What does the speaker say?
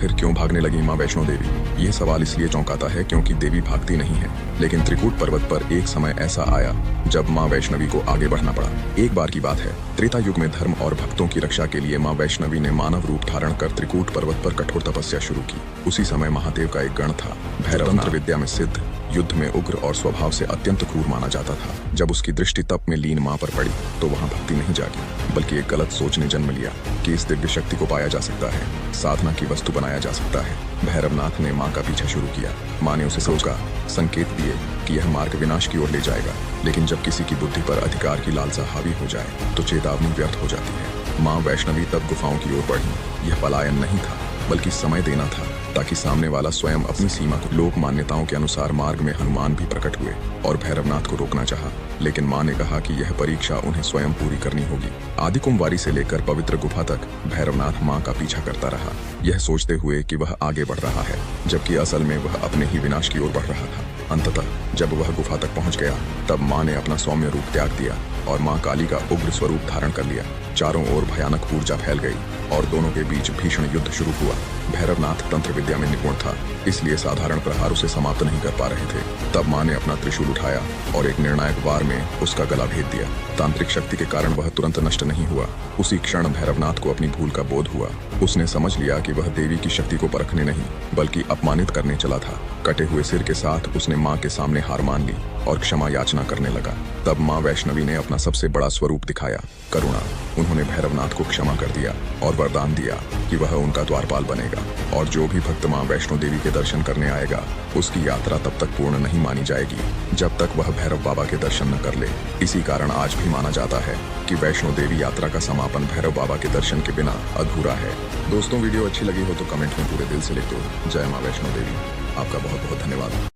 फिर क्यों भागने लगी माँ वैष्णो देवी? यह सवाल इसलिए चौंकाता है क्योंकि देवी भागती नहीं है, लेकिन त्रिकूट पर्वत पर एक समय ऐसा आया जब माँ वैष्णवी को आगे बढ़ना पड़ा। एक बार की बात है, त्रेता युग में धर्म और भक्तों की रक्षा के लिए माँ वैष्णवी ने मानव रूप धारण कर त्रिकूट पर्वत पर कठोर तपस्या शुरू की। उसी समय महादेव का एक गण था, भैरव, तंत्र विद्या में सिद्ध, युद्ध में उग्र और स्वभाव से अत्यंत क्रूर माना जाता था। जब उसकी दृष्टि तप में लीन माँ पर पड़ी तो वहाँ भक्ति नहीं जागी, बल्कि एक गलत सोच ने जन्म लिया कि इस दिव्य शक्ति को पाया जा सकता है, साधना की वस्तु बनाया जा सकता है। भैरवनाथ ने माँ का पीछा शुरू किया। माँ ने उसे सोचा, संकेत दिए कि यह मार्ग विनाश की ओर ले जाएगा, लेकिन जब किसी की बुद्धि पर अधिकार की लालसा हावी हो जाए तो चेतावनी व्यर्थ हो जाती है। माँ वैष्णवी तब गुफाओं की ओर बढ़ी। यह पलायन नहीं था, बल्कि समय देना था, ताकि सामने वाला स्वयं अपनी सीमा को। लोक मान्यताओं के अनुसार मार्ग में हनुमान भी प्रकट हुए और भैरवनाथ को रोकना चाहा, लेकिन माँ ने कहा कि यह परीक्षा उन्हें स्वयं पूरी करनी होगी। आदि कुंवारी से लेकर पवित्र गुफा तक भैरवनाथ माँ का पीछा करता रहा, यह सोचते हुए कि वह आगे बढ़ रहा है, जबकि असल में वह अपने ही विनाश की ओर बढ़ रहा था। अंततः जब वह गुफा तक पहुंच गया, तब माँ ने अपना सौम्य रूप त्याग दिया और माँ काली का उग्र स्वरूप धारण कर लिया। चारों ओर भयानक ऊर्जा फैल गई और दोनों के बीच भीषण युद्ध शुरू हुआ। भैरवनाथ तंत्र विद्या में निपुण था, इसलिए साधारण प्रहार उसे समाप्त नहीं कर पा रहे थे। तब माँ ने अपना त्रिशूल उठाया और एक निर्णायक वार में उसका गला भेद दिया। तांत्रिक शक्ति के कारण वह तुरंत नष्ट नहीं हुआ। उसी क्षण भैरवनाथ को अपनी भूल का बोध हुआ। उसने समझ लिया कि वह देवी की शक्ति को परखने नहीं, बल्कि अपमानित करने चला था। कटे हुए सिर के साथ उसने माँ के सामने हार मान ली और क्षमा याचना करने लगा। तब माँ वैष्णवी ने अपना सबसे बड़ा स्वरूप दिखाया, करुणा। उन्होंने भैरवनाथ को क्षमा कर दिया और वरदान दिया कि वह उनका द्वारपाल बनेगा, और जो भी भक्त माँ वैष्णो देवी के दर्शन करने आएगा, उसकी यात्रा तब तक पूर्ण नहीं मानी जाएगी जब तक वह भैरव बाबा के दर्शन न कर ले। इसी कारण आज भी माना जाता है कि वैष्णो देवी यात्रा का समापन भैरव बाबा के दर्शन के बिना अधूरा है। दोस्तों, वीडियो अच्छी लगी हो तो कमेंट में पूरे दिल से लिख दो, जय माँ वैष्णो देवी। आपका बहुत बहुत धन्यवाद।